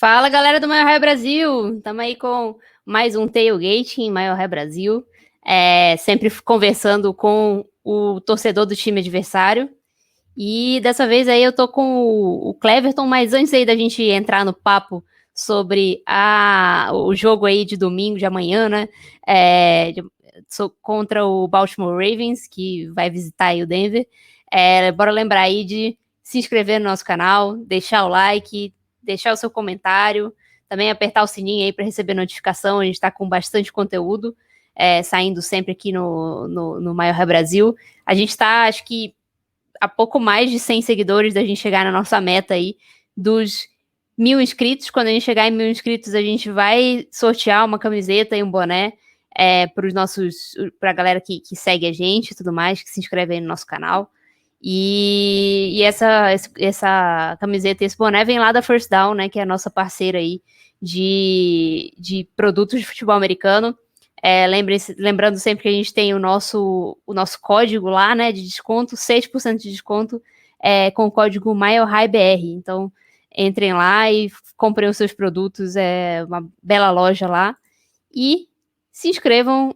Fala, galera do Maior Raio Brasil! Estamos aí com mais um Tailgate em Maior Raio Brasil, sempre conversando com o torcedor do time adversário. E dessa vez aí eu tô com o Cleverton, mas antes aí da gente entrar no papo sobre o jogo aí de domingo, de amanhã, né? Contra o Baltimore Ravens, que vai visitar aí o Denver. Bora lembrar aí de se inscrever no nosso canal, deixar o like, deixar o seu comentário, também apertar o sininho aí para receber notificação. A gente está com bastante conteúdo saindo sempre aqui no Maior Raio Brasil. A gente está, acho que, a pouco mais de 100 seguidores da gente chegar na nossa meta aí dos 1.000 inscritos. Quando a gente chegar em 1.000 inscritos, a gente vai sortear uma camiseta e um boné para a galera que segue a gente e tudo mais, que se inscreve aí no nosso canal. E essa camiseta e esse boné vem lá da First Down, né, que é a nossa parceira aí de produtos de futebol americano. Lembrando sempre que a gente tem o nosso código lá, né, de desconto, 6% de desconto com o código MaiorRaiBR. Então, entrem lá e comprem os seus produtos, é uma bela loja lá. E se inscrevam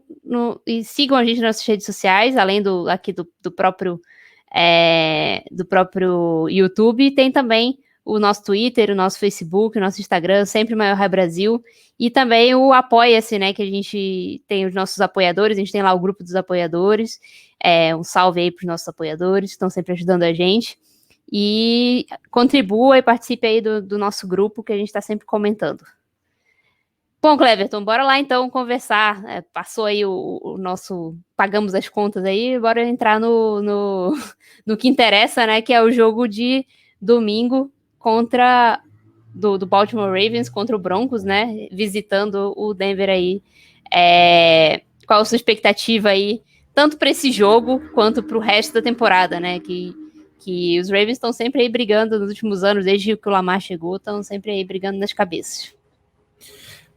e sigam a gente nas nossas redes sociais, além do próprio YouTube. Tem também o nosso Twitter, o nosso Facebook, o nosso Instagram, sempre Maior Raio Brasil, e também o Apoia-se, né, que a gente tem os nossos apoiadores, a gente tem lá o grupo dos apoiadores. Um salve aí para os nossos apoiadores, que estão sempre ajudando a gente, e contribua e participe aí do nosso grupo, que a gente está sempre comentando. Bom, Cleverton, bora lá então conversar. Passou aí o nosso... Pagamos as contas aí, bora entrar no que interessa, né? Que é o jogo de domingo do Baltimore Ravens contra o Broncos, né? Visitando o Denver aí. Qual a sua expectativa aí, tanto para esse jogo quanto para o resto da temporada, né? Que os Ravens estão sempre aí brigando nos últimos anos, desde que o Lamar chegou, estão sempre aí brigando nas cabeças.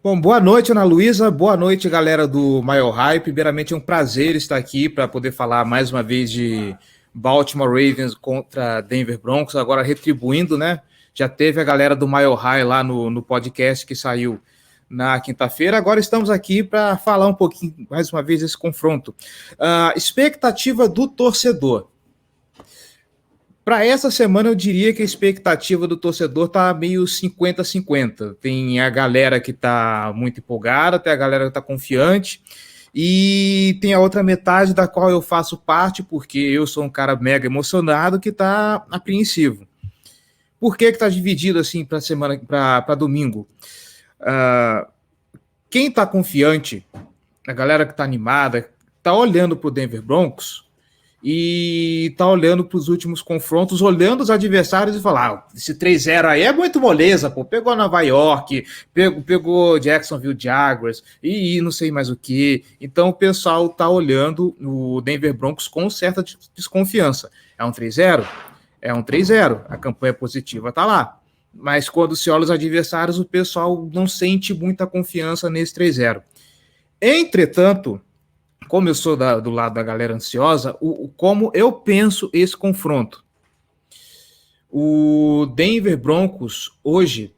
Bom, boa noite, Ana Luísa, boa noite, galera do Maior Raio. Primeiramente, é um prazer estar aqui para poder falar mais uma vez de Baltimore Ravens contra Denver Broncos, agora retribuindo, né? Já teve a galera do Maior Raio lá no podcast que saiu na quinta-feira, agora estamos aqui para falar um pouquinho, mais uma vez, desse confronto. Expectativa do torcedor. Para essa semana, eu diria que a expectativa do torcedor está meio 50-50. Tem a galera que está muito empolgada, tem a galera que está confiante, e tem a outra metade da qual eu faço parte, porque eu sou um cara mega emocionado que está apreensivo. Por que está dividido assim para domingo? Quem está confiante, a galera que está animada, está olhando para o Denver Broncos e tá olhando para os últimos confrontos, olhando os adversários e falar, esse 3-0 aí é muito moleza, pô, pegou Nova York, pegou Jacksonville Jaguars e não sei mais o que. Então o pessoal tá olhando o Denver Broncos com certa desconfiança. É um 3-0? É um 3-0, a campanha positiva tá lá. Mas quando se olha os adversários, o pessoal não sente muita confiança nesse 3-0. Entretanto, como eu sou do lado da galera ansiosa, como eu penso esse confronto. O Denver Broncos, hoje,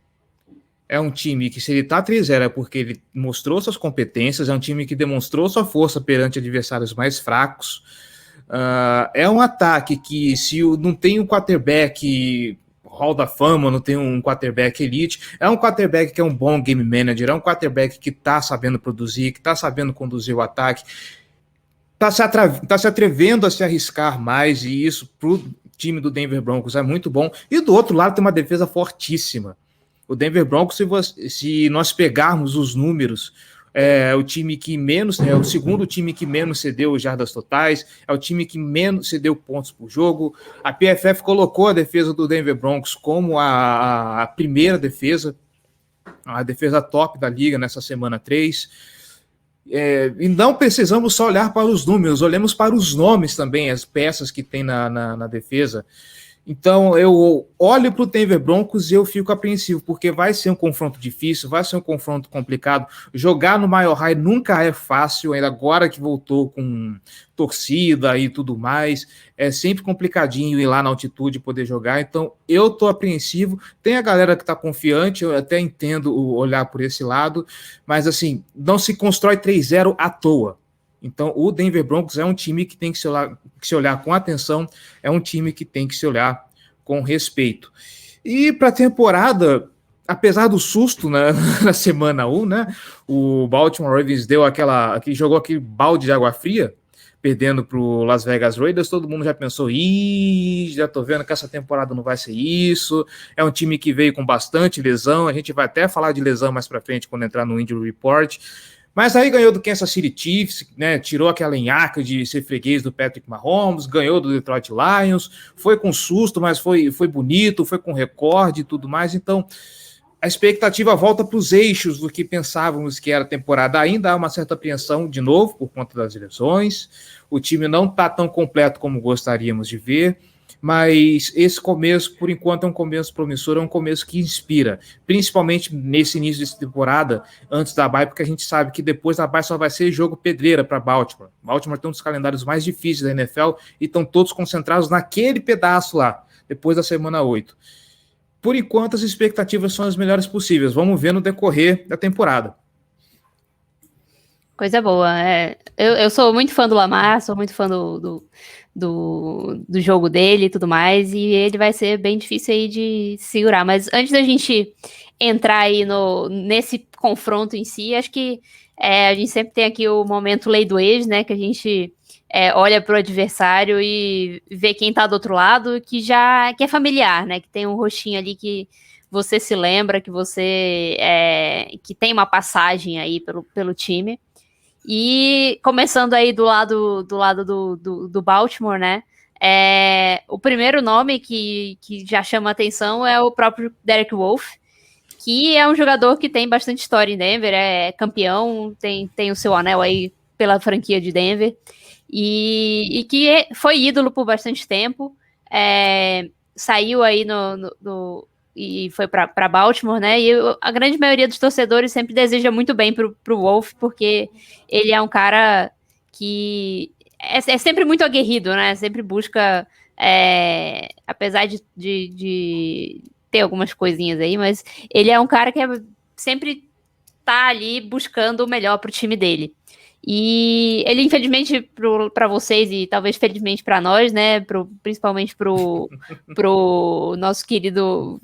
é um time que, se ele tá 3-0, é porque ele mostrou suas competências, é um time que demonstrou sua força perante adversários mais fracos. É um ataque que, se não tem um quarterback Hall da Fama, não tem um quarterback elite, é um quarterback que é um bom game manager, é um quarterback que tá sabendo produzir, que tá sabendo conduzir o ataque, tá se atrevendo a se arriscar mais, e isso pro time do Denver Broncos é muito bom. E do outro lado tem uma defesa fortíssima. O Denver Broncos, se nós pegarmos os números, é o time que menos, é o segundo time que menos cedeu jardas totais, é o time que menos cedeu pontos por jogo. A PFF colocou a defesa do Denver Broncos como a primeira defesa, a defesa top da liga nessa semana 3. E não precisamos só olhar para os números, olhemos para os nomes também, as peças que tem na defesa. Então, eu olho para o Denver Broncos e eu fico apreensivo, porque vai ser um confronto difícil, vai ser um confronto complicado. Jogar no Mile High nunca é fácil, ainda agora que voltou com torcida e tudo mais. É sempre complicadinho ir lá na altitude e poder jogar. Então, eu estou apreensivo. Tem a galera que está confiante, eu até entendo olhar por esse lado, mas assim, não se constrói 3-0 à toa. Então, o Denver Broncos é um time que tem que se olhar com atenção, é um time que tem que se olhar com respeito. E para a temporada, apesar do susto na semana 1, né, o Baltimore Ravens jogou aquele balde de água fria, perdendo para o Las Vegas Raiders. Todo mundo já pensou, já tô vendo que essa temporada não vai ser isso. É um time que veio com bastante lesão, a gente vai até falar de lesão mais para frente quando entrar no Injury Report. Mas aí ganhou do Kansas City Chiefs, né, tirou aquela enhaca de ser freguês do Patrick Mahomes, ganhou do Detroit Lions, foi com susto, mas foi bonito, foi com recorde e tudo mais. Então, a expectativa volta para os eixos do que pensávamos que era a temporada. Ainda há uma certa apreensão, de novo, por conta das lesões. O time não está tão completo como gostaríamos de ver. Mas esse começo, por enquanto, é um começo promissor, é um começo que inspira, principalmente nesse início de temporada, antes da bye, porque a gente sabe que depois da bye só vai ser jogo pedreira para Baltimore. Baltimore tem um dos calendários mais difíceis da NFL e estão todos concentrados naquele pedaço lá, depois da semana 8. Por enquanto, as expectativas são as melhores possíveis. Vamos ver no decorrer da temporada. Coisa boa. Eu sou muito fã do Lamar, sou muito fã do jogo dele e tudo mais, e ele vai ser bem difícil aí de segurar. Mas antes da gente entrar aí nesse confronto em si, acho que a gente sempre tem aqui o momento lei do ex, né, que a gente olha para o adversário e vê quem tá do outro lado, que é familiar, né, que tem um rostinho ali que você se lembra, que você que tem uma passagem aí pelo time. E começando aí do lado do Baltimore, né? O primeiro nome que já chama atenção é o próprio Derek Wolfe, que é um jogador que tem bastante história em Denver, é campeão, tem o seu anel aí pela franquia de Denver, e que foi ídolo por bastante tempo, saiu aí e foi para Baltimore, né? E a grande maioria dos torcedores sempre deseja muito bem pro Wolf, porque ele é um cara que é sempre muito aguerrido, né? Sempre busca, apesar de ter algumas coisinhas aí, mas ele é um cara que sempre tá ali buscando o melhor pro time dele. E ele, infelizmente, para vocês e talvez felizmente para nós, né? Principalmente pro nosso querido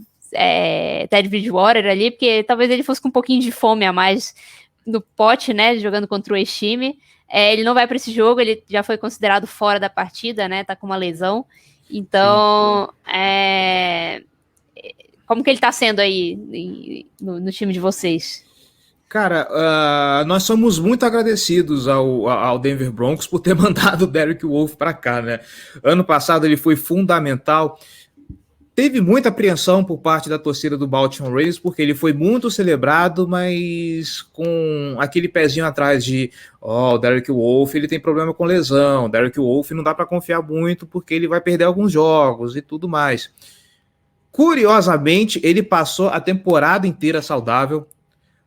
Ted Bridgewater ali, porque talvez ele fosse com um pouquinho de fome a mais no pote, né, jogando contra o ex-time. Ele não vai para esse jogo, ele já foi considerado fora da partida, né, tá com uma lesão. Então, como que ele tá sendo aí no time de vocês? Cara, nós somos muito agradecidos ao Denver Broncos por ter mandado o Derek Wolfe para cá, né? Ano passado ele foi fundamental. Teve muita apreensão por parte da torcida do Baltimore Ravens, porque ele foi muito celebrado, mas com aquele pezinho atrás de o Derek Wolfe, ele tem problema com lesão, o Derek Wolfe não dá para confiar muito porque ele vai perder alguns jogos e tudo mais. Curiosamente, ele passou a temporada inteira saudável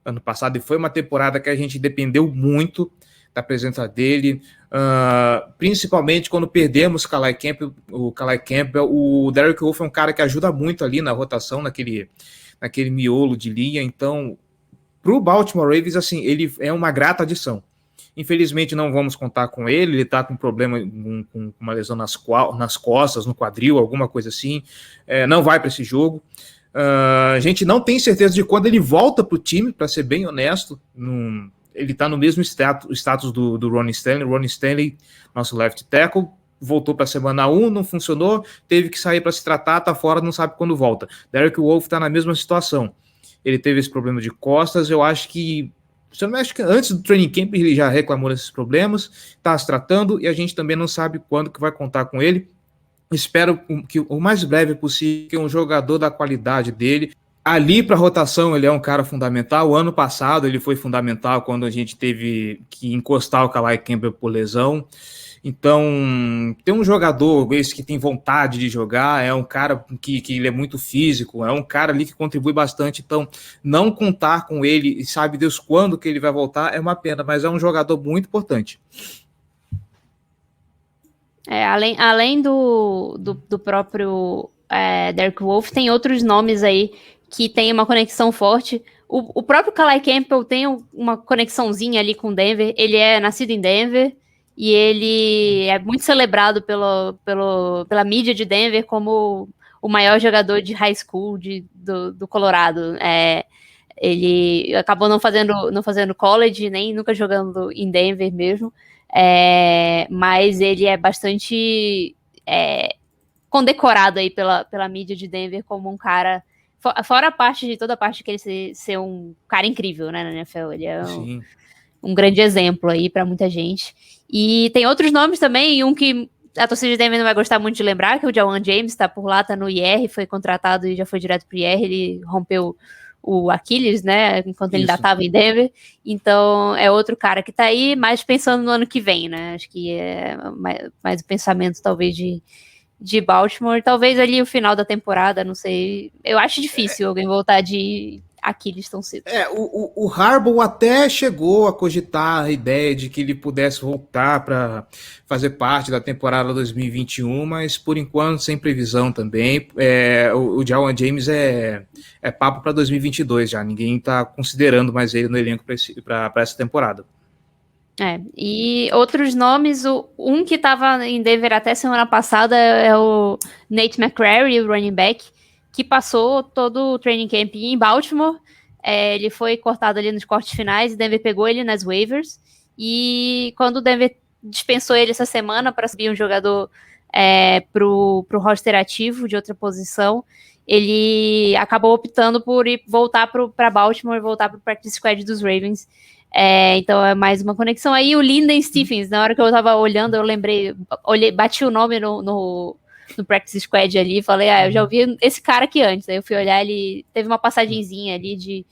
ano passado, e foi uma temporada que a gente dependeu muito da presença dele, principalmente quando perdemos o Calais Campbell. O Derek Wolfe é um cara que ajuda muito ali na rotação, naquele miolo de linha. Então, para o Baltimore Ravens, assim, ele é uma grata adição. Infelizmente não vamos contar com ele está com problema, com uma lesão nas costas, no quadril, alguma coisa assim, não vai para esse jogo. A gente não tem certeza de quando ele volta para o time, para ser bem honesto. Ele está no mesmo status do Ronnie Stanley. Ronnie Stanley, nosso left tackle, voltou para a semana 1, não funcionou, teve que sair para se tratar, está fora, não sabe quando volta. Derek Wolfe está na mesma situação. Ele teve esse problema de costas, eu acho que antes do training camp ele já reclamou desses problemas, está se tratando, e a gente também não sabe quando que vai contar com ele. Espero que o mais breve possível, que um jogador da qualidade dele, ali para a rotação ele é um cara fundamental. O ano passado ele foi fundamental quando a gente teve que encostar o Calais Campbell por lesão. Então, tem um jogador esse que tem vontade de jogar, é um cara que ele é muito físico, é um cara ali que contribui bastante, então não contar com ele e sabe Deus quando que ele vai voltar é uma pena, mas é um jogador muito importante. Além do próprio Derek Wolfe, tem outros nomes aí que tem uma conexão forte. O próprio Calais Campbell tem uma conexãozinha ali com Denver. Ele é nascido em Denver e ele é muito celebrado pela mídia de Denver como o maior jogador de high school do Colorado. Ele acabou não fazendo college, nem nunca jogando em Denver mesmo. Mas ele é bastante condecorado aí pela mídia de Denver como um cara, fora toda a parte que ele ser um cara incrível, né, na NFL. Ele é um grande exemplo aí para muita gente. E tem outros nomes também, um que a torcida de Denver não vai gostar muito de lembrar, que é o Jawan James, tá por lá, tá no IR, foi contratado e já foi direto pro IR, ele rompeu o Aquiles, né, enquanto ele ainda estava em Denver, então é outro cara que tá aí, mas pensando no ano que vem, né, acho que é mais o pensamento talvez de Baltimore, talvez ali o final da temporada, não sei, eu acho difícil alguém voltar de Aquiles tão cedo. O Harbaugh até chegou a cogitar a ideia de que ele pudesse voltar para fazer parte da temporada 2021, mas por enquanto sem previsão também. O Jawan James é papo para 2022 já, ninguém está considerando mais ele no elenco para essa temporada. E outros nomes, um que estava em Denver até semana passada é o Nate McCrary, o running back, que passou todo o training camp em Baltimore. Ele foi cortado ali nos cortes finais e Denver pegou ele nas waivers. E quando o Denver dispensou ele essa semana para subir um jogador pro roster ativo de outra posição, ele acabou optando por voltar para Baltimore e voltar para o practice squad dos Ravens. Então é mais uma conexão aí. O Linden Stephens, na hora que eu tava olhando, eu bati o nome no practice squad ali e falei, eu já ouvi esse cara aqui antes. Aí eu fui olhar, ele teve uma passagenzinha ali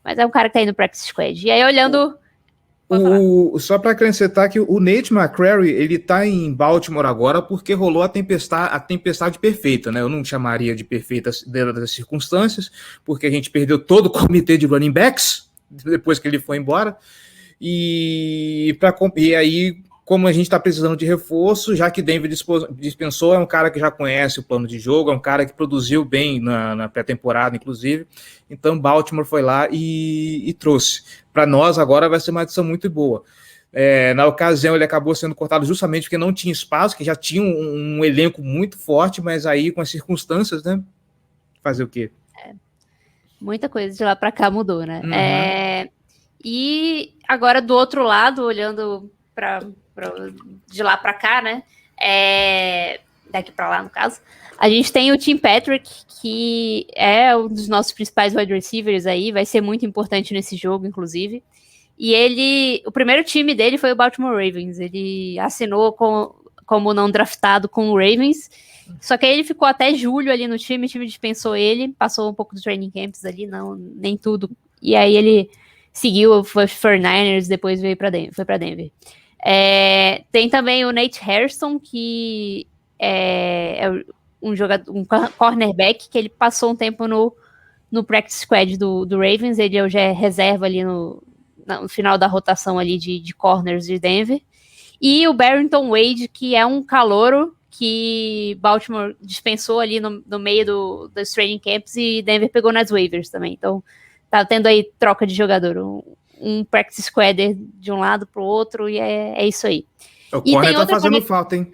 mas é um cara que tá aí no practice squad. E aí olhando... Só para acrescentar que o Nate McCrary, ele tá em Baltimore agora porque rolou a tempestade perfeita, né? Eu não chamaria de perfeita das circunstâncias, porque a gente perdeu todo o comitê de running backs depois que ele foi embora, e aí, como a gente está precisando de reforço, já que Denver dispensou, é um cara que já conhece o plano de jogo, é um cara que produziu bem na pré-temporada, inclusive, então Baltimore foi lá e trouxe. Para nós agora vai ser uma adição muito boa. Na ocasião ele acabou sendo cortado justamente porque não tinha espaço, que já tinha um elenco muito forte, mas aí com as circunstâncias, né, fazer o quê? Muita coisa de lá para cá mudou, né? E agora do outro lado, olhando de lá para cá, né? Daqui para lá, no caso, a gente tem o Tim Patrick, que é um dos nossos principais wide receivers aí, vai ser muito importante nesse jogo, inclusive. E o primeiro time dele foi o Baltimore Ravens. Ele assinou como não draftado com o Ravens. Só que aí ele ficou até julho ali no time, o time dispensou ele, passou um pouco dos training camps ali, nem tudo. E aí ele seguiu, foi para 49ers, depois foi para Denver. Tem também o Nate Hairston, que é um cornerback, que ele passou um tempo no practice squad do Ravens, ele já é reserva ali no final da rotação ali de corners de Denver. E o Barrington Wade, que é um calouro, que Baltimore dispensou ali no meio dos training camps e Denver pegou nas waivers também. Então, tá tendo aí troca de jogador. Um practice squader de um lado pro outro e é isso aí. O corner tá fazendo falta, hein?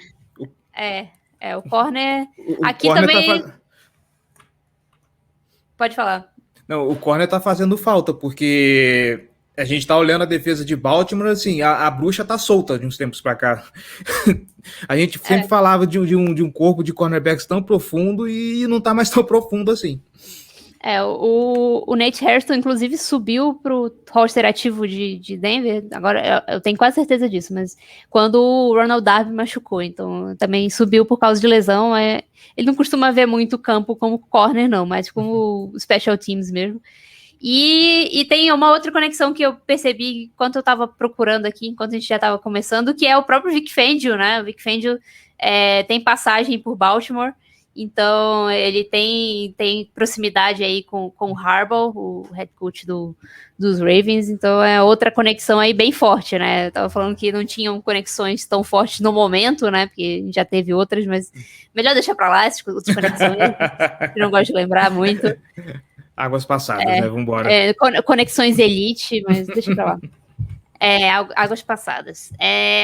O corner... Aqui corner também... Pode falar. Não, o corner tá fazendo falta, porque... A gente tá olhando a defesa de Baltimore, assim, a bruxa tá solta de uns tempos pra cá. A gente sempre falava de um corpo de cornerbacks tão profundo e não tá mais tão profundo assim. O Nate Hairston, inclusive, subiu pro roster ativo de Denver, agora eu tenho quase certeza disso, mas quando o Ronald Darby machucou, então também subiu por causa de lesão. Ele não costuma ver muito campo como corner, não, mas como special teams mesmo. E tem uma outra conexão que eu percebi enquanto eu estava procurando aqui, enquanto a gente já estava começando, que é o próprio Vic Fangio, né? O Vic Fangio tem passagem por Baltimore, então ele tem proximidade aí com o Harbaugh, o head coach dos Ravens, então é outra conexão aí bem forte, né? Eu tava falando que não tinham conexões tão fortes no momento, né? Porque a gente já teve outras, mas melhor deixar para lá essas outras conexões, que eu não gosto de lembrar muito. Águas passadas, né? Vambora. Conexões elite, mas deixa pra lá. Águas passadas.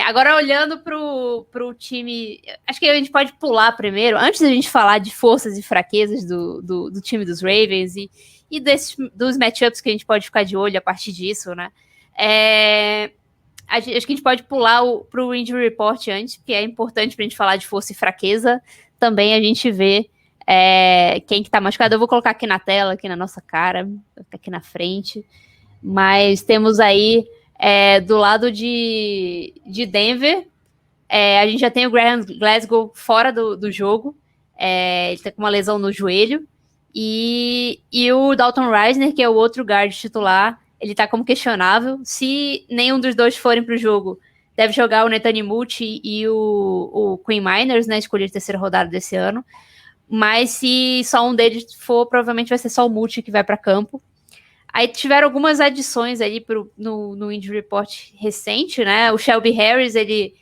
Agora, olhando pro time, acho que a gente pode pular primeiro, antes da gente falar de forças e fraquezas do time dos Ravens e dos matchups que a gente pode ficar de olho a partir disso, né? Acho que a gente pode pular pro Injury Report antes, porque é importante pra gente falar de força e fraqueza. Também a gente vê quem que tá machucado. Eu vou colocar aqui na tela, aqui na nossa cara, aqui na frente. Mas temos aí do lado de Denver, a gente já tem o Graham Glasgow fora do jogo. Ele tá com uma lesão no joelho. E o Dalton Risner, que é o outro guard titular, ele tá como questionável. Se nenhum dos dois forem pro jogo, deve jogar o Netanimuti e o Quinn Miners, né, escolhido terceira rodada desse ano. Mas se só um deles for, provavelmente vai ser só o Multi que vai para campo. Aí tiveram algumas adições ali no Injury Report recente, né? O Shelby Harris, ele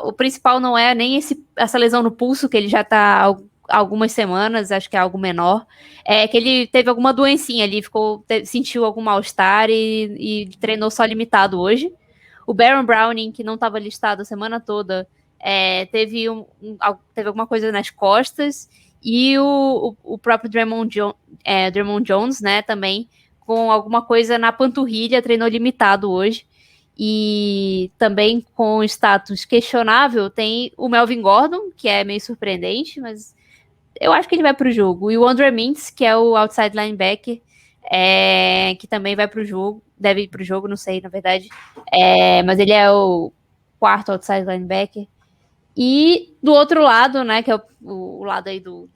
o principal não é nem essa lesão no pulso, que ele já tá há algumas semanas, acho que é algo menor. É que ele teve alguma doencinha ali, sentiu algum mal-estar e treinou só limitado hoje. O Baron Browning, que não estava listado a semana toda, teve alguma coisa nas costas, e o próprio Draymond Jones, né, também com alguma coisa na panturrilha, treinou limitado hoje. E também com status questionável tem o Melvin Gordon, que é meio surpreendente, mas eu acho que ele vai para o jogo. E o Andre Mintz, que é o outside linebacker, que também vai para o jogo, deve ir para o jogo, não sei, na verdade. Mas ele é o quarto outside linebacker. E do outro lado, né, que é o lado aí do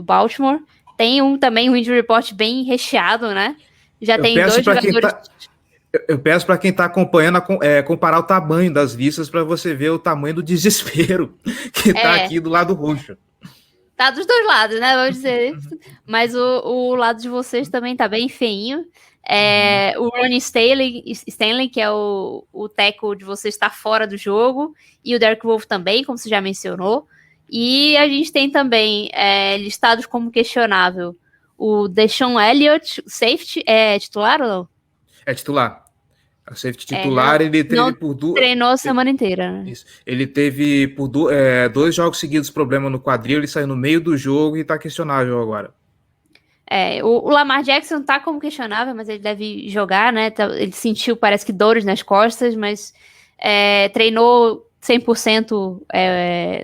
Baltimore, tem também um injury report bem recheado, né? Já tem dois jogadores... Eu peço para quem está acompanhando comparar o tamanho das listas para você ver o tamanho do desespero que está aqui do lado roxo. Tá dos dois lados, né? Vamos dizer isso. Mas o lado de vocês também tá bem feinho. O Ronnie Stanley, que é o tackle de vocês, está fora do jogo. E o Derek Wolfe também, como você já mencionou. E a gente tem também listados como questionável o Deshaun Elliott, safety, é titular ou não? É titular. A safety titular, ele teve treinou a semana inteira, né? Isso. Ele teve por 2 jogos seguidos problema no quadril, ele saiu no meio do jogo e tá questionável agora. O Lamar Jackson tá como questionável, mas ele deve jogar, né? Ele sentiu, parece que dores nas costas, mas treinou 100%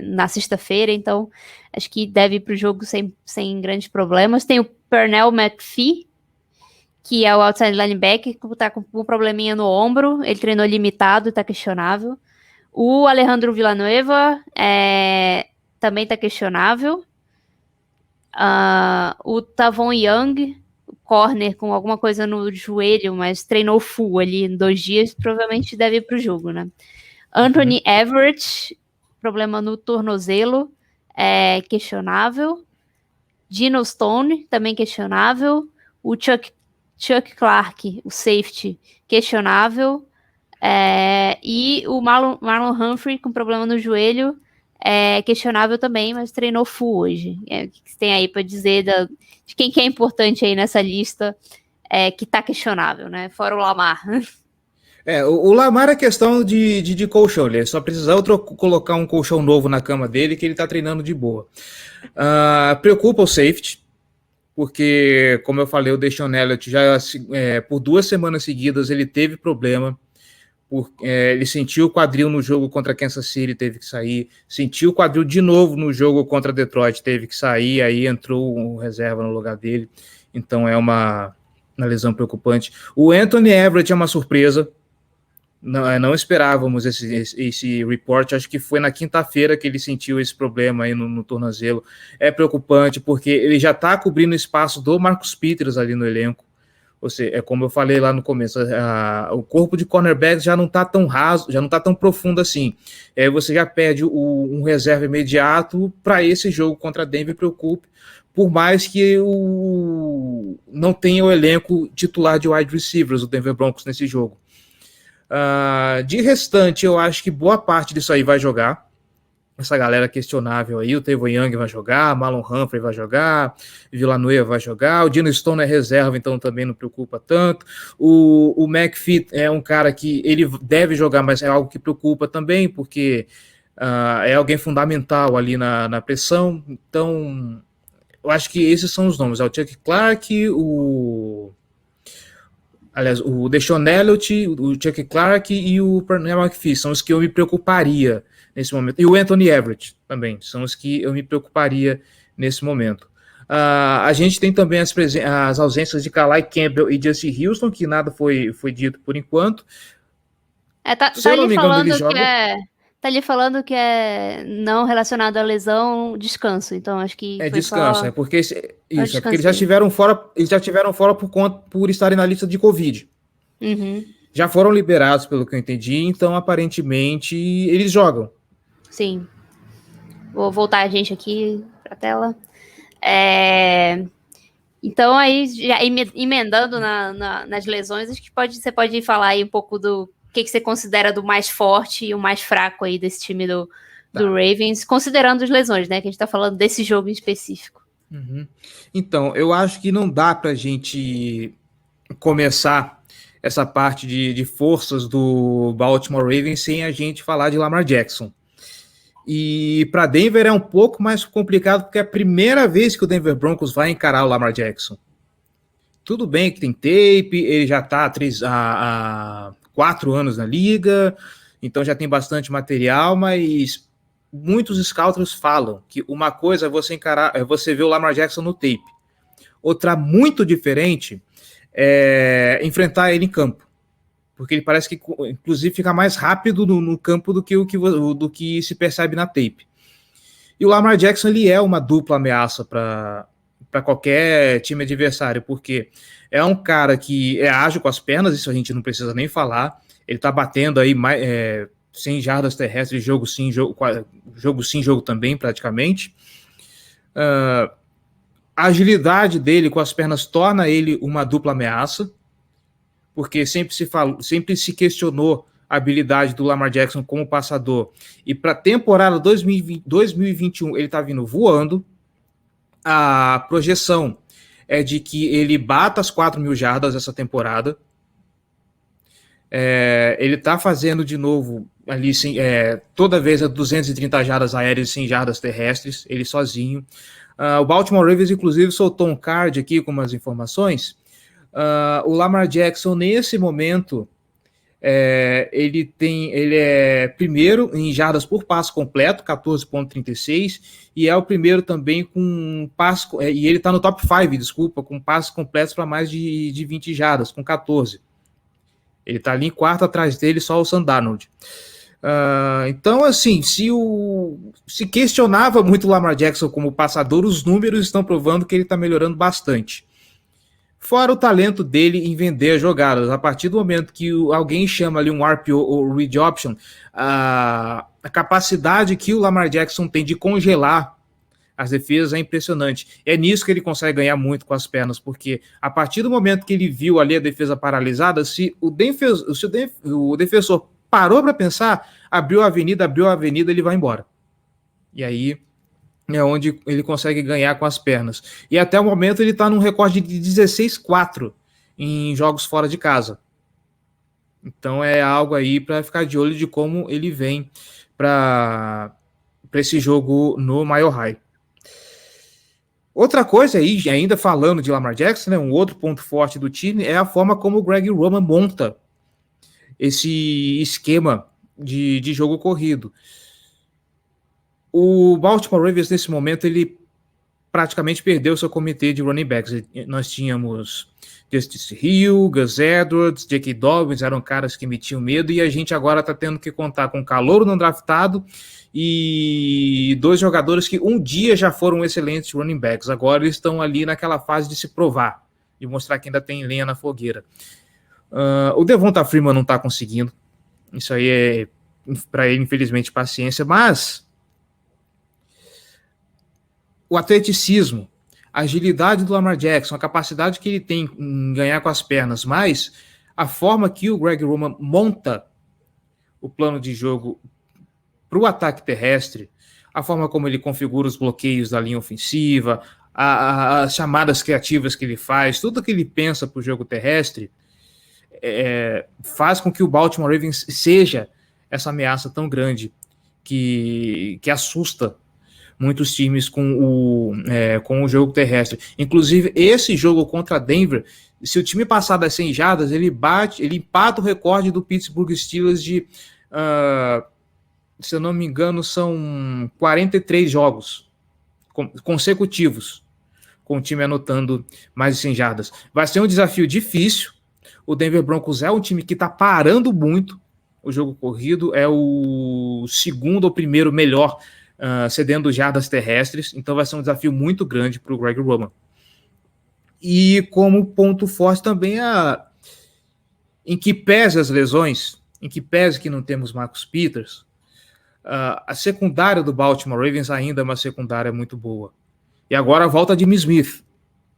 na sexta-feira, então acho que deve ir pro jogo sem grandes problemas. Tem o Pernell McPhee, que é o outside linebacker, que tá com um probleminha no ombro, ele treinou limitado, tá questionável. O Alejandro Villanueva também tá questionável. O Tavon Young, o corner, com alguma coisa no joelho, mas treinou full ali em 2 dias, provavelmente deve ir pro jogo, né? Anthony Everett, problema no tornozelo, questionável. Gino Stone, também questionável. O Chuck Clark, o safety, questionável. E o Marlon Humphrey, com problema no joelho, questionável também, mas treinou full hoje. O que você tem aí para dizer de quem que é importante aí nessa lista que tá questionável, né? Fora o Lamar. O Lamar é questão de colchão, ele só precisa colocar um colchão novo na cama dele que ele tá treinando de boa. Preocupa o safety, porque, como eu falei, o Deshaun Elliott já por 2 semanas seguidas ele teve problema. Ele sentiu o quadril no jogo contra Kansas City, teve que sair. Sentiu o quadril de novo no jogo contra Detroit, teve que sair. Aí entrou um reserva no lugar dele. Então é uma lesão preocupante. O Anthony Everett é uma surpresa, Não esperávamos esse report. Acho que foi na quinta-feira que ele sentiu esse problema aí no tornozelo. É preocupante, porque ele já está cobrindo o espaço do Marcus Peters ali no elenco. Ou seja, é como eu falei lá no começo, o corpo de cornerbacks já não está tão raso, já não está tão profundo assim. Aí você já perde um reserva imediato para esse jogo contra Denver. Preocupe, por mais que não tenha o elenco titular de wide receivers, o Denver Broncos, nesse jogo. De restante, eu acho que boa parte disso aí vai jogar. Essa galera questionável aí, o Tavon Young vai jogar, Marlon Humphrey vai jogar, Villanueva vai jogar, o Dino Stone é reserva, então também não preocupa tanto. O McPhee é um cara que ele deve jogar, mas é algo que preocupa também, porque é alguém fundamental ali na pressão. Então, eu acho que esses são os nomes. É o Chuck Clark, aliás, o Deshaun Elliott, o Chuck Clark e o Pernell McPhee são os que eu me preocuparia nesse momento. E o Anthony Everett também são os que eu me preocuparia nesse momento. A gente tem também as ausências de Kalai Campbell e Justin Houston, que nada foi dito por enquanto. Se eu não me engano, ele joga. Tá ali falando que é não relacionado à lesão, descanso. Então acho que é descanso, é porque porque eles já tiveram fora, por estarem na lista de Covid. Uhum. Já foram liberados, pelo que eu entendi, então aparentemente eles jogam. Sim. Vou voltar a gente aqui pra tela. Então aí, já emendando nas lesões, acho que você pode falar aí um pouco do que você considera do mais forte e o mais fraco aí desse time do Ravens, considerando as lesões, né? Que a gente tá falando desse jogo em específico. Uhum. Então, eu acho que não dá pra gente começar essa parte de forças do Baltimore Ravens sem a gente falar de Lamar Jackson. E para Denver é um pouco mais complicado, porque é a primeira vez que o Denver Broncos vai encarar o Lamar Jackson. Tudo bem que tem tape, ele já está há 4 anos na liga, então já tem bastante material, mas muitos scouters falam que uma coisa é você ver o Lamar Jackson no tape. Outra muito diferente é enfrentar ele em campo, porque ele parece que, inclusive, fica mais rápido no campo do que se percebe na tape. E o Lamar Jackson, ele é uma dupla ameaça para qualquer time adversário, porque é um cara que é ágil com as pernas, isso a gente não precisa nem falar. Ele tá batendo aí 100 jardas terrestres, jogo sim, jogo também, praticamente. A agilidade dele com as pernas torna ele uma dupla ameaça, porque sempre se questionou a habilidade do Lamar Jackson como passador. E para a temporada 2021, ele está vindo voando. A projeção é de que ele bata as 4.000 jardas essa temporada. Ele está fazendo de novo ali toda vez a 230 jardas aéreas e 100 jardas terrestres, ele sozinho. O Baltimore Ravens, inclusive, soltou um card aqui com umas informações. O Lamar Jackson, nesse momento, ele é primeiro em jardas por passe completo, 14,36, e é o primeiro também com passe, e ele está no top 5, com passes completos para mais de 20 jardas, com 14. Ele está ali em quarto, atrás dele só o Sam Darnold. Então, assim, se questionava muito o Lamar Jackson como passador, os números estão provando que ele está melhorando bastante. Fora o talento dele em vender jogadas. A partir do momento que alguém chama ali um RPO ou read option, a capacidade que o Lamar Jackson tem de congelar as defesas é impressionante. É nisso que ele consegue ganhar muito com as pernas, porque a partir do momento que ele viu ali a defesa paralisada, se o defensor parou para pensar, abriu a avenida, ele vai embora. E aí é onde ele consegue ganhar com as pernas. E até o momento ele está num recorde de 16-4 em jogos fora de casa. Então é algo aí para ficar de olho de como ele vem para esse jogo no Mile High. Outra coisa aí, ainda falando de Lamar Jackson, né, um outro ponto forte do time é a forma como o Greg Roman monta esse esquema de jogo corrido. O Baltimore Ravens, nesse momento, ele praticamente perdeu seu comitê de running backs. Nós tínhamos Justice Hill, Gus Edwards, J.K. Dobbins, eram caras que metiam medo, e a gente agora está tendo que contar com calouro não draftado e 2 jogadores que um dia já foram excelentes running backs. Agora eles estão ali naquela fase de se provar, de mostrar que ainda tem lenha na fogueira. O Devonta Freeman não está conseguindo. Isso aí é, para ele, infelizmente, paciência, mas o atleticismo, a agilidade do Lamar Jackson, a capacidade que ele tem em ganhar com as pernas, mas a forma que o Greg Roman monta o plano de jogo para o ataque terrestre, a forma como ele configura os bloqueios da linha ofensiva, as chamadas criativas que ele faz, tudo que ele pensa para o jogo terrestre, faz com que o Baltimore Ravens seja essa ameaça tão grande que assusta muitos times com o jogo terrestre. Inclusive, esse jogo contra Denver, se o time passar das 100 jardas, ele empata o recorde do Pittsburgh Steelers de, se eu não me engano, são 43 jogos consecutivos com o time anotando mais de 100 jardas. Vai ser um desafio difícil. O Denver Broncos é um time que está parando muito o jogo corrido, é o segundo ou primeiro melhor cedendo jardas terrestres, então vai ser um desafio muito grande para o Greg Roman. E como ponto forte também em que pese as lesões, em que pese que não temos Marcus Peters, a secundária do Baltimore Ravens ainda é uma secundária muito boa. E agora a volta de Jimmy Smith,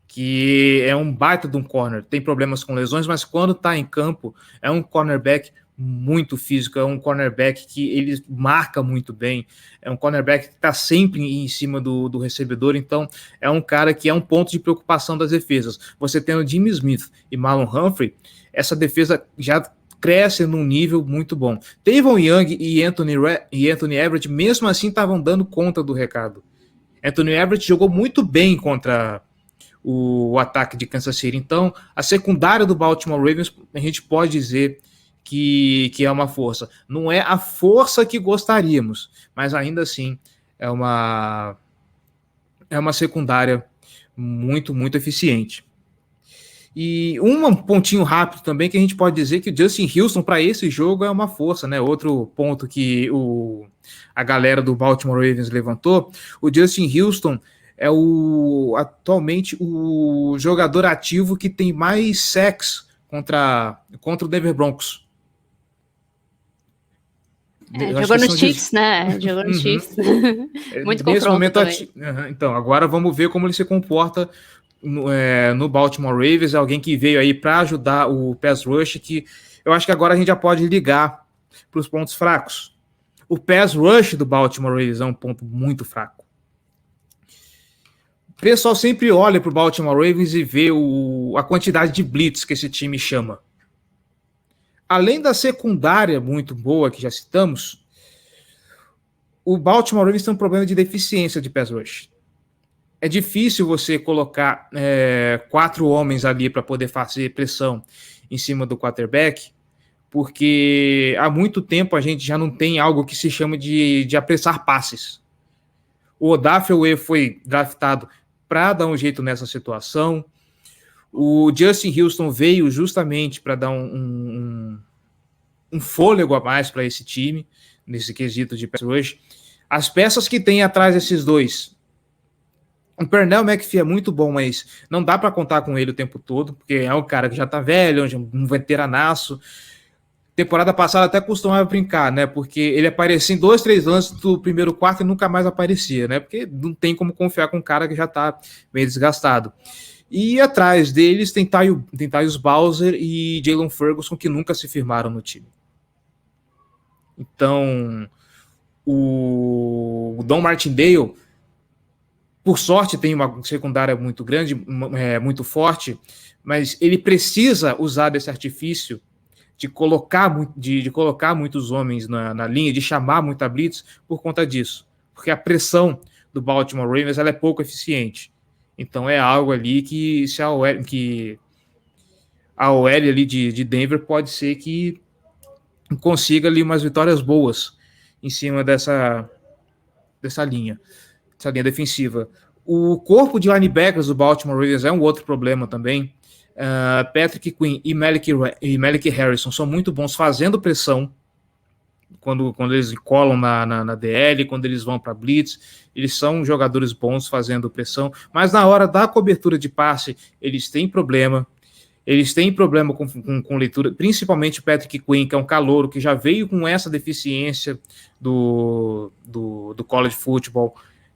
que é um baita de um corner, tem problemas com lesões, mas quando está em campo é um cornerback muito físico, é um cornerback que ele marca muito bem, é um cornerback que está sempre em cima do recebedor, então é um cara que é um ponto de preocupação das defesas. Você tendo Jimmy Smith e Marlon Humphrey, essa defesa já cresce num nível muito bom. Tavon Young e Anthony Everett, mesmo assim, estavam dando conta do recado. Anthony Everett jogou muito bem contra o ataque de Kansas City, então a secundária do Baltimore Ravens, a gente pode dizer que é uma força. Não é a força que gostaríamos, mas ainda assim é uma secundária muito, muito eficiente. E um pontinho rápido também que a gente pode dizer que o Justin Houston para esse jogo é uma força, né? Outro ponto que a galera do Baltimore Ravens levantou, o Justin Houston é atualmente o jogador ativo que tem mais sacks contra o Denver Broncos. Jogou no Chiefs, né? Jogou no Chiefs. Muito confronto momento, também. Então, agora vamos ver como ele se comporta no Baltimore Ravens. Alguém que veio aí para ajudar o pass rush, que eu acho que agora a gente já pode ligar para os pontos fracos. O pass rush do Baltimore Ravens é um ponto muito fraco. O pessoal sempre olha para o Baltimore Ravens e vê a quantidade de blitz que esse time chama. Além da secundária muito boa que já citamos, o Baltimore Ravens tem um problema de deficiência de pass rush. É difícil você colocar 4 homens ali para poder fazer pressão em cima do quarterback, porque há muito tempo a gente já não tem algo que se chama de apressar passes. O Odafe foi draftado para dar um jeito nessa situação. O Justin Houston veio justamente para dar um fôlego a mais para esse time, nesse quesito de pass rush. As peças que tem atrás desses dois, o Pernell McPhee é muito bom, mas não dá para contar com ele o tempo todo, porque é um cara que já está velho, um veteranaço. Temporada passada até costumava brincar, né? Porque ele aparecia em 2, 3 lances do primeiro quarto e nunca mais aparecia, né? Porque não tem como confiar com um cara que já está bem desgastado. E atrás deles tem Tyus Bowser e Jalen Ferguson, que nunca se firmaram no time. Então, o Don Martindale, por sorte, tem uma secundária muito grande, muito forte, mas ele precisa usar desse artifício de colocar muitos homens na linha, de chamar muita blitz por conta disso. Porque a pressão do Baltimore Ravens ela é pouco eficiente. Então é algo ali que se a OL ali de Denver pode ser que consiga ali umas vitórias boas em cima dessa linha defensiva. O corpo de linebackers do Baltimore Ravens é um outro problema também. Patrick Quinn e Malik Harrison são muito bons fazendo pressão quando eles colam na DL, quando eles vão para blitz. Eles são jogadores bons fazendo pressão, mas na hora da cobertura de passe eles têm problema. Eles têm problema com leitura, principalmente o Patrick Quinn, que é um calouro que já veio com essa deficiência do college football.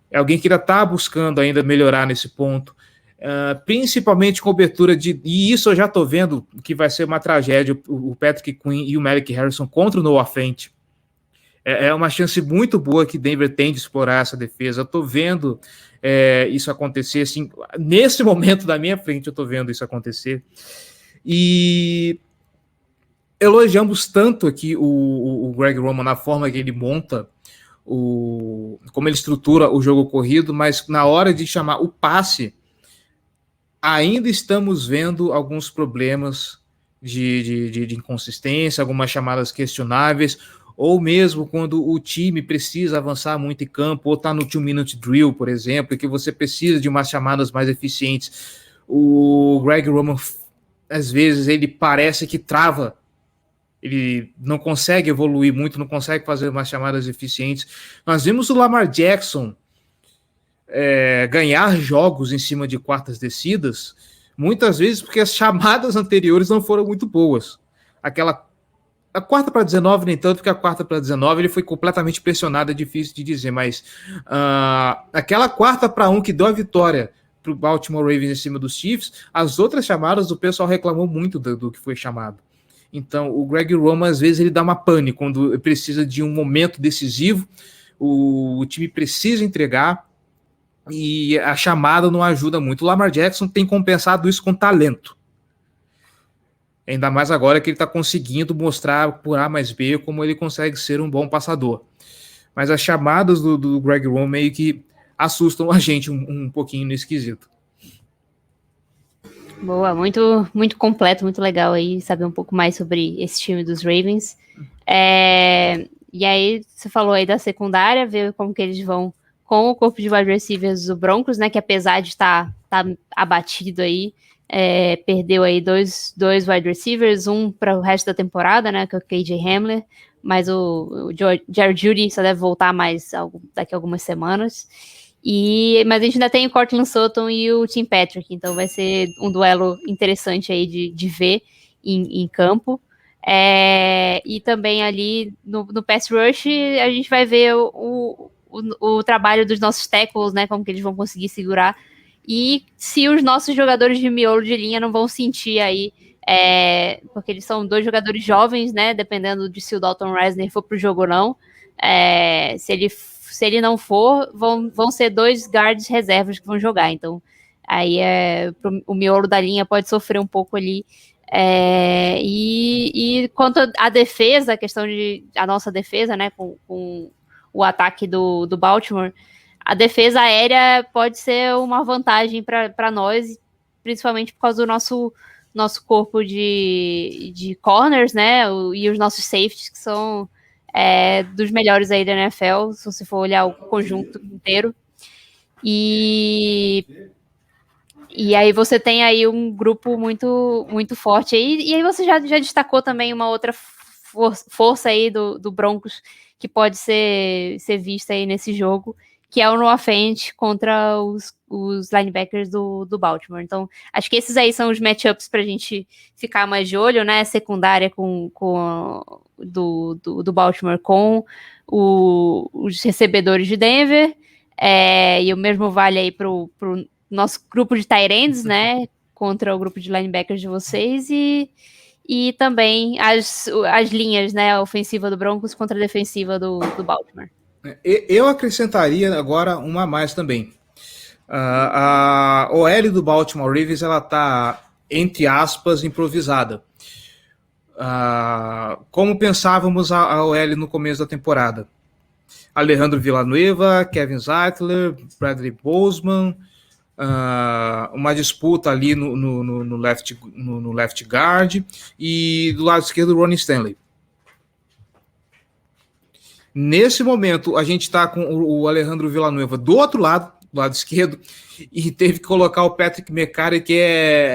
É alguém que ainda está buscando ainda melhorar nesse ponto. Principalmente cobertura e isso eu já estou vendo que vai ser uma tragédia, o Patrick Quinn e o Malik Harrison contra o Noah Fant. É uma chance muito boa que Denver tem de explorar essa defesa. Eu estou vendo isso acontecer, assim, nesse momento da minha frente eu estou vendo isso acontecer. E elogiamos tanto aqui o Greg Roman na forma que ele monta, como ele estrutura o jogo corrido, mas na hora de chamar o passe, ainda estamos vendo alguns problemas de inconsistência, algumas chamadas questionáveis, ou mesmo quando o time precisa avançar muito em campo, ou está no 2-minute drill, por exemplo, e que você precisa de umas chamadas mais eficientes. O Greg Roman, às vezes, ele parece que trava, ele não consegue evoluir muito, não consegue fazer umas chamadas eficientes. Nós vimos o Lamar Jackson ganhar jogos em cima de quartas descidas, muitas vezes porque as chamadas anteriores não foram muito boas. A quarta para 19, nem tanto, porque a quarta para 19 ele foi completamente pressionado, é difícil de dizer, mas aquela quarta para 1 que deu a vitória para o Baltimore Ravens em cima dos Chiefs, as outras chamadas o pessoal reclamou muito do que foi chamado. Então o Greg Roman às vezes ele dá uma pane quando precisa de um momento decisivo, o time precisa entregar e a chamada não ajuda muito. O Lamar Jackson tem compensado isso com talento. Ainda mais agora que ele está conseguindo mostrar por A mais B como ele consegue ser um bom passador. Mas as chamadas do Greg Roman meio que assustam a gente um pouquinho nesse quesito. Boa, muito, muito completo, muito legal aí saber um pouco mais sobre esse time dos Ravens. E aí, você falou aí da secundária, ver como que eles vão com o corpo de wide receivers do Broncos, né, que apesar de estar abatido aí, perdeu aí dois wide receivers, um para o resto da temporada, né, que é o KJ Hamler, mas o Jerry Jeudy só deve voltar mais daqui a algumas semanas. Mas a gente ainda tem o Courtland Sutton e o Tim Patrick, então vai ser um duelo interessante aí de ver em campo. E também ali no pass rush a gente vai ver o trabalho dos nossos tackles, né, como que eles vão conseguir segurar, e se os nossos jogadores de miolo de linha não vão sentir aí, porque eles são dois jogadores jovens, né, dependendo de se o Dalton Risner for pro jogo ou não, se ele não for, vão ser dois guards reservas que vão jogar, então aí o miolo da linha pode sofrer um pouco ali. E quanto à defesa, a questão a nossa defesa, né, com o ataque do Baltimore, a defesa aérea pode ser uma vantagem para nós, principalmente por causa do nosso corpo de corners, né, e os nossos safeties, que são dos melhores aí da NFL, se você for olhar o conjunto inteiro. E aí você tem aí um grupo muito, muito forte aí, e aí você já destacou também uma outra força aí do Broncos que pode ser vista aí nesse jogo, que é o Noah Fant contra os linebackers do Baltimore. Então, acho que esses aí são os matchups pra gente ficar mais de olho, né? Secundária do Baltimore com os recebedores de Denver, e o mesmo vale aí pro nosso grupo de tight ends, né, contra o grupo de linebackers de vocês, e também as linhas, né, a ofensiva do Broncos contra a defensiva do Baltimore. Eu acrescentaria agora uma a mais também. A OL do Baltimore Ravens, ela tá, entre aspas, improvisada. Como pensávamos a OL no começo da temporada. Alejandro Villanueva, Kevin Zeitler, Bradley Bozeman, uma disputa ali no left guard, e do lado esquerdo o Ronnie Stanley. Nesse momento a gente está com o Alejandro Villanueva do outro lado, do lado esquerdo, e teve que colocar o Patrick McCarry, que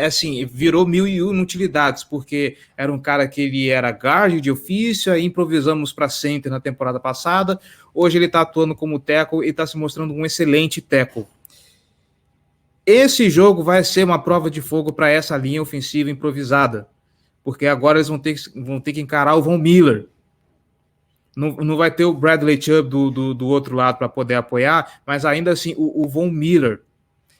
assim, virou 1001 utilidades, porque era um cara que ele era guard de ofício, aí improvisamos para center na temporada passada, hoje ele está atuando como tackle e está se mostrando um excelente tackle. Esse jogo vai ser uma prova de fogo para essa linha ofensiva improvisada, porque agora eles vão ter que encarar o Von Miller. Não vai ter o Bradley Chubb do outro lado para poder apoiar, mas ainda assim, o Von Miller,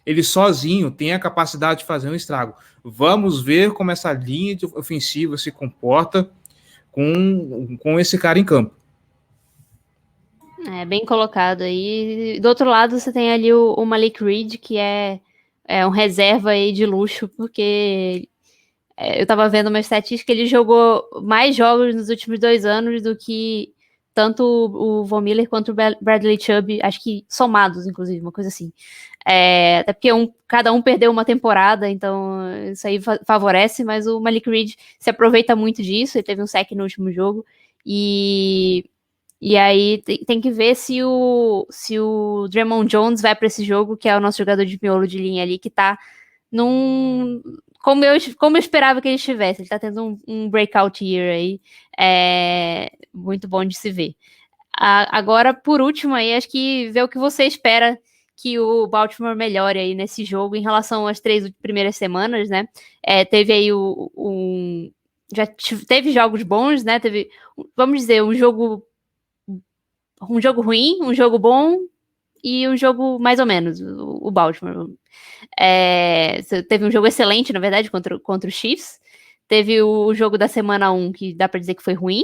ele sozinho tem a capacidade de fazer um estrago. Vamos ver como essa linha ofensiva se comporta com esse cara em campo. Bem colocado aí. Do outro lado, você tem ali o Malik Reed, que é um reserva aí de luxo, porque eu tava vendo uma estatística, ele jogou mais jogos nos últimos 2 anos do que tanto o Von Miller quanto o Bradley Chubb, acho que somados, inclusive, uma coisa assim. Até porque cada um perdeu uma temporada, então isso aí favorece, mas o Malik Reed se aproveita muito disso, ele teve um sack no último jogo, e aí tem que ver se o Draymond Jones vai para esse jogo, que é o nosso jogador de miolo de linha ali, que tá como eu esperava que ele estivesse. Ele tá tendo um breakout year aí, muito bom de se ver. Agora, por último aí, acho que ver o que você espera que o Baltimore melhore aí nesse jogo em relação às 3 primeiras semanas, né? Teve aí já teve jogos bons, né? Teve, vamos dizer, um jogo ruim, um jogo bom e um jogo mais ou menos, o Baltimore. Teve um jogo excelente, na verdade, contra o Chiefs. Teve o jogo da semana 1, que dá para dizer que foi ruim.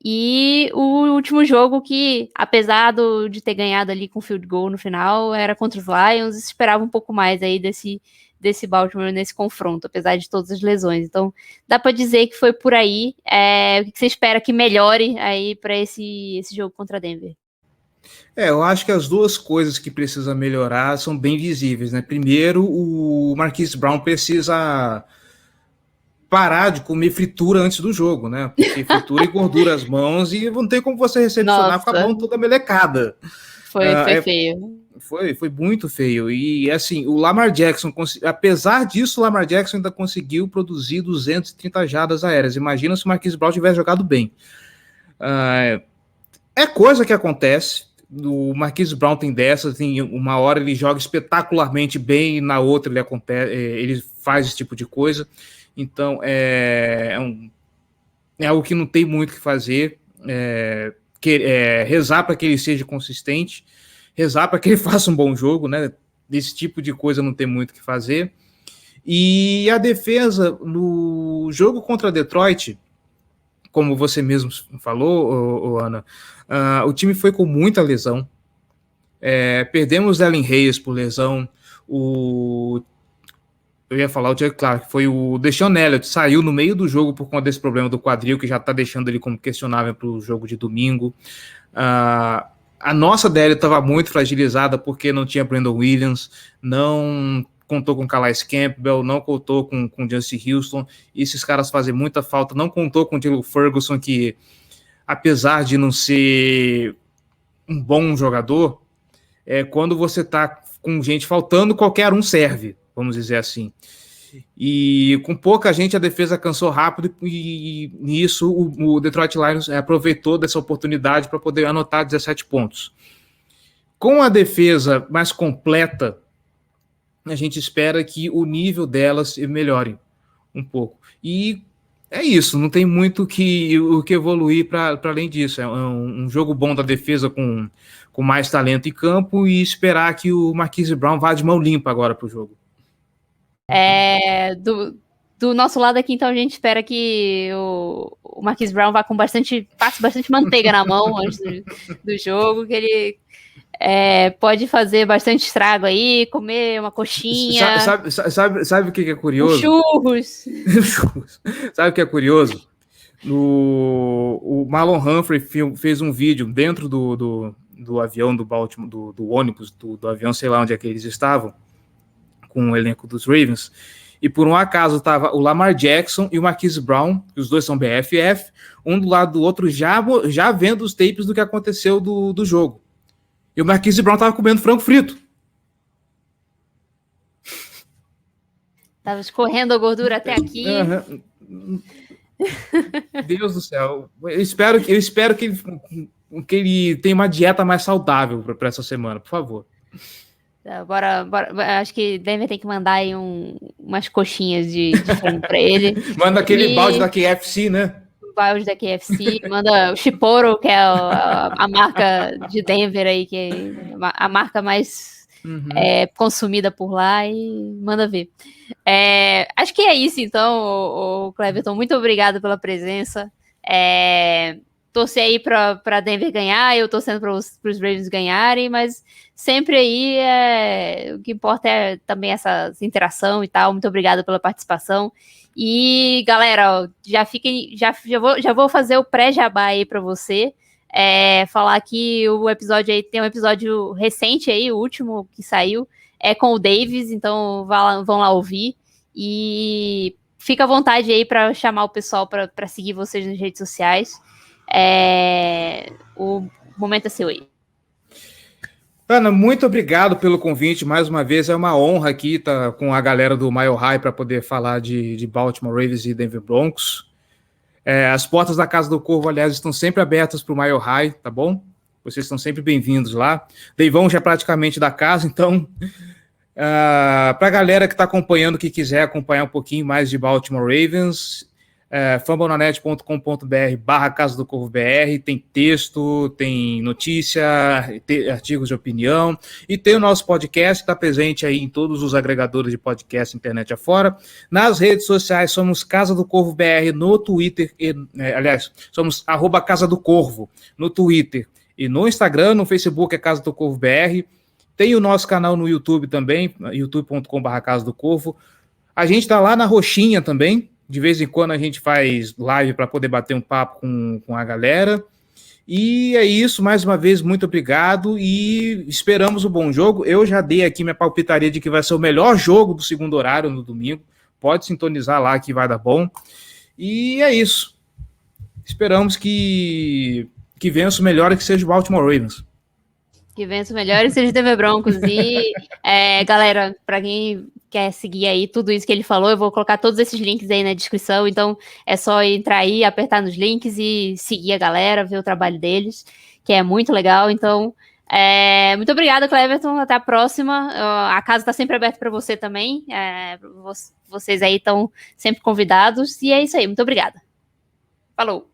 E o último jogo que, apesar de ter ganhado ali com field goal no final, era contra os Lions, esperava um pouco mais aí desse Baltimore nesse confronto, apesar de todas as lesões. Então, dá para dizer que foi por aí. O que você espera que melhore aí para esse jogo contra Denver? Eu acho que as duas coisas que precisa melhorar são bem visíveis, né? Primeiro, o Marquise Brown precisa parar de comer fritura antes do jogo, né? Porque fritura engordura as mãos e não tem como você recepcionar com a mão toda melecada. Foi feio. Foi muito feio. E assim, o Lamar Jackson, apesar disso, o Lamar Jackson ainda conseguiu produzir 230 jardas aéreas. Imagina se o Marquise Brown tivesse jogado bem. É coisa que acontece. O Marquise Brown tem dessas, em uma hora ele joga espetacularmente bem e na outra ele faz esse tipo de coisa. Então é algo que não tem muito o que fazer, rezar para que ele seja consistente, rezar para que ele faça um bom jogo, né? Desse tipo de coisa não tem muito o que fazer. E a defesa no jogo contra Detroit, como você mesmo falou, Ana, o time foi com muita lesão. Perdemos o Ellen Reyes por lesão. Eu ia falar o Jack Clark, foi o Deshaun Elliott, saiu no meio do jogo por conta desse problema do quadril, que já está deixando ele como questionável para o jogo de domingo. A nossa DL estava muito fragilizada porque não tinha Brandon Williams, não contou com Calais Campbell, não contou com Justin Houston. Esses caras fazem muita falta. Não contou com o Dylan Ferguson, que apesar de não ser um bom jogador, quando você está com gente faltando, qualquer um serve, vamos dizer assim. E com pouca gente, a defesa cansou rápido e nisso o Detroit Lions aproveitou dessa oportunidade para poder anotar 17 pontos. Com a defesa mais completa, a gente espera que o nível delas melhore um pouco. E é isso, não tem muito o que evoluir para além disso. É um jogo bom da defesa com mais talento em campo e esperar que o Marquise Brown vá de mão limpa agora para o jogo. Do nosso lado aqui, então, a gente espera que o Marquise Brown vá passe bastante manteiga na mão antes do jogo, que ele pode fazer bastante estrago aí, comer uma coxinha. Sabe o que é curioso? Churros. Sabe o que é curioso? O Marlon Humphrey fez um vídeo dentro do avião do Baltimore, do ônibus, do avião, sei lá onde é que eles estavam, com o elenco dos Ravens, e por um acaso estava o Lamar Jackson e o Marquise Brown, que os dois são BFF, um do lado do outro, já vendo os tapes do que aconteceu do jogo. E o Marquise Brown estava comendo frango frito. Tava escorrendo a gordura até aqui. Deus do céu. Eu espero que ele tenha uma dieta mais saudável para essa semana, por favor. Bora. Acho que Denver tem que mandar aí umas coxinhas de frango pra ele. Manda aquele balde da KFC, né? O balde da KFC, manda o Chiporo, que é a marca de Denver aí, que é a marca mais consumida por lá, e manda ver. Acho que é isso, então, o Cleverton. Muito obrigado pela presença. Torcer aí para Denver ganhar, eu torcendo para os Ravens ganharem, mas sempre aí o que importa é também essa interação e tal. Muito obrigada pela participação. E galera, ó, já vou fazer o pré-jabá aí para você. Falar que o episódio aí tem um episódio recente aí, o último que saiu, com o Davis, então vão lá ouvir. E fica à vontade aí para chamar o pessoal para seguir vocês nas redes sociais. O momento é seu aí. Ana, muito obrigado pelo convite. Mais uma vez, é uma honra aqui estar com a galera do Mile High para poder falar de Baltimore Ravens e Denver Broncos. As portas da Casa do Corvo, aliás, estão sempre abertas para o Mile High, tá bom? Vocês estão sempre bem-vindos lá. Deivão já é praticamente da casa, então... para a galera que está acompanhando, que quiser acompanhar um pouquinho mais de Baltimore Ravens... fambonanet.com.br/Casa do Corvo BR, tem texto, tem notícia, tem artigos de opinião, e tem o nosso podcast que está presente aí em todos os agregadores de podcast internet afora. Nas redes sociais somos Casa do Corvo BR no Twitter, aliás, somos @Casa do Corvo no Twitter e no Instagram, no Facebook é Casa do Corvo BR. Tem o nosso canal no YouTube também, youtube.com/Casa do Corvo. A gente está lá na Roxinha também. De vez em quando a gente faz live para poder bater um papo com a galera. E é isso, mais uma vez, muito obrigado e esperamos um bom jogo. Eu já dei aqui minha palpitaria de que vai ser o melhor jogo do segundo horário no domingo. Pode sintonizar lá que vai dar bom. E é isso. Esperamos que vença o melhor e que seja o Baltimore Ravens. Que vença o melhor e seja o Denver Broncos. E, galera, para quem quer seguir aí tudo isso que ele falou, eu vou colocar todos esses links aí na descrição, então é só entrar aí, apertar nos links e seguir a galera, ver o trabalho deles, que é muito legal. Então, muito obrigada, Cleverton, até a próxima. A casa está sempre aberta para você também, vocês aí estão sempre convidados, e é isso aí, muito obrigada. Falou!